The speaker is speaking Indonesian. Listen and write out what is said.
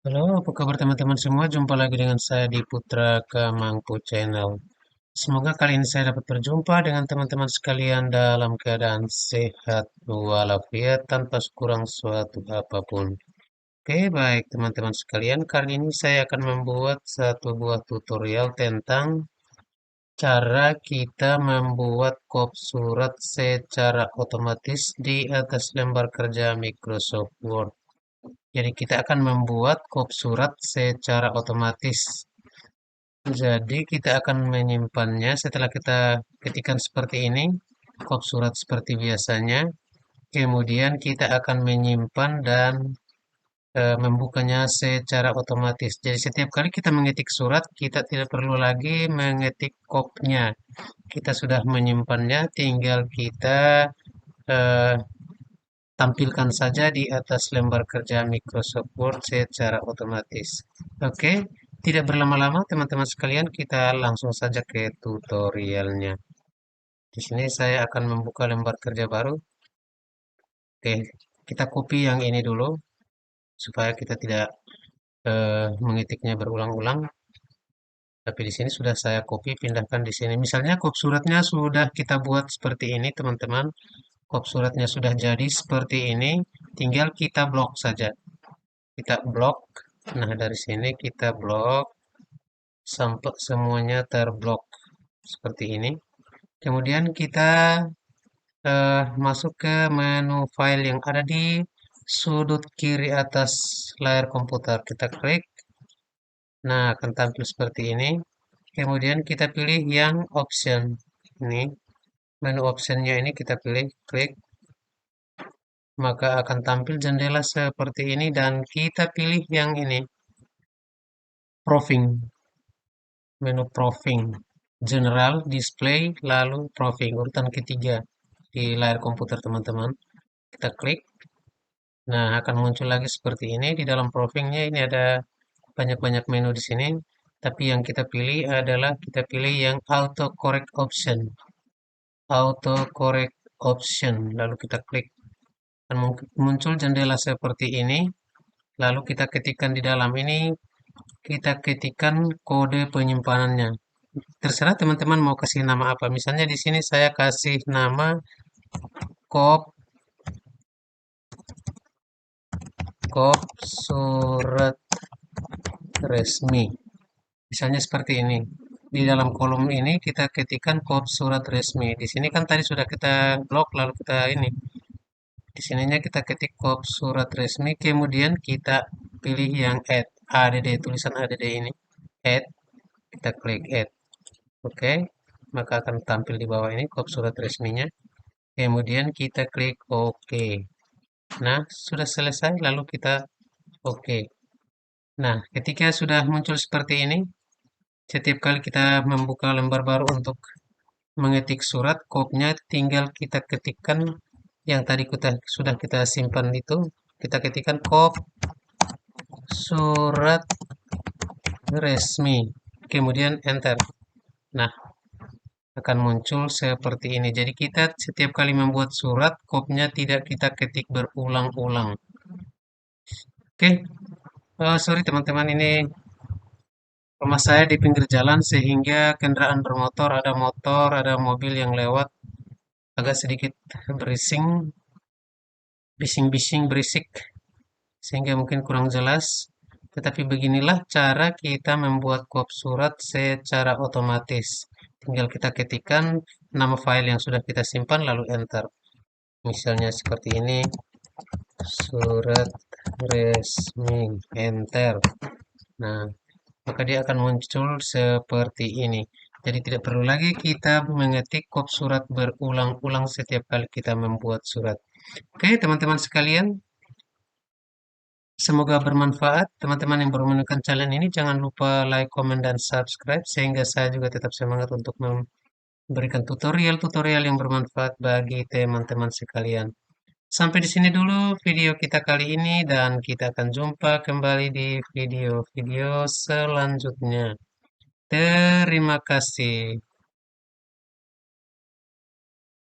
Halo, apa kabar teman-teman semua? Jumpa lagi dengan saya di Putra Kamangku Channel. Semoga kali ini saya dapat berjumpa dengan teman-teman sekalian dalam keadaan sehat walafiat tanpa kurang suatu apapun. Oke, baik teman-teman sekalian, kali ini saya akan membuat satu buah tutorial tentang cara kita membuat kop surat secara otomatis di atas lembar kerja Microsoft Word. Jadi kita akan membuat kop surat secara otomatis. Jadi kita akan menyimpannya setelah kita ketikkan seperti ini, kop surat seperti biasanya. Kemudian kita akan menyimpan dan membukanya secara otomatis. Jadi setiap kali kita mengetik surat, kita tidak perlu lagi mengetik kopnya. Kita sudah menyimpannya, tinggal kita eh, tampilkan saja di atas lembar kerja Microsoft Word secara otomatis. Oke, tidak berlama-lama teman-teman sekalian, kita langsung saja ke tutorialnya. Di sini saya akan membuka lembar kerja baru. Oke, kita copy yang ini dulu supaya kita tidak mengetiknya berulang-ulang. Tapi di sini sudah saya copy, pindahkan di sini. Misalnya kop suratnya sudah kita buat seperti ini, teman-teman. Kop suratnya sudah jadi seperti ini, tinggal kita blok saja. Kita blok. Nah, dari sini kita blok sampai semuanya terblok seperti ini. Kemudian kita masuk ke menu file yang ada di sudut kiri atas layar komputer. Kita klik. Nah, akan tampil seperti ini. Kemudian kita pilih yang option. Ini menu optionnya ini kita pilih, klik. Maka akan tampil jendela seperti ini dan kita pilih yang ini, Proofing. Menu Proofing. General, Display, lalu Proofing. Urutan ketiga di layar komputer teman-teman. Kita klik. Nah, akan muncul lagi seperti ini. Di dalam Proofingnya ini ada banyak-banyak menu di sini. Tapi yang kita pilih adalah kita pilih yang Auto Correct Option. Auto Correct Option. Lalu kita klik. Akan muncul jendela seperti ini. Lalu kita ketikkan di dalam ini, kita ketikkan kode penyimpanannya. Terserah teman-teman mau kasih nama apa. Misalnya di sini saya kasih nama kop kop surat resmi. Misalnya seperti ini. Di dalam kolom ini kita ketikkan kop surat resmi. Di sini kan tadi sudah kita blok lalu kita ini. Di sininya kita ketik kop surat resmi, kemudian kita pilih yang add, tulisan add ini. Add, kita klik add. Oke, maka akan tampil di bawah ini kop surat resminya. Kemudian kita klik OK. Nah, sudah selesai, lalu kita OK. Nah, ketika sudah muncul seperti ini, setiap kali kita membuka lembar baru untuk mengetik surat, kopnya tinggal kita ketikkan yang tadi sudah kita simpan itu, kita ketikkan kop surat resmi, kemudian enter. Nah, akan muncul seperti ini. Jadi kita setiap kali membuat surat, kopnya tidak kita ketik berulang-ulang. Oke, sorry teman-teman, ini rumah saya di pinggir jalan sehingga kendaraan bermotor, ada motor, ada mobil yang lewat, agak sedikit berising, bising-bising berisik, sehingga mungkin kurang jelas. Tetapi beginilah cara kita membuat kop surat secara otomatis. Tinggal kita ketikkan nama file yang sudah kita simpan lalu enter. Misalnya seperti ini, surat resmi, enter. Nah, maka dia akan muncul seperti ini. Jadi tidak perlu lagi kita mengetik kop surat berulang-ulang setiap kali kita membuat surat. Oke, teman-teman sekalian, semoga bermanfaat. Teman-teman yang baru menemukan channel ini, jangan lupa like, comment, dan subscribe, sehingga saya juga tetap semangat untuk memberikan tutorial-tutorial yang bermanfaat bagi teman-teman sekalian. Sampai di sini dulu video kita kali ini, dan kita akan jumpa kembali di video-video selanjutnya. Terima kasih.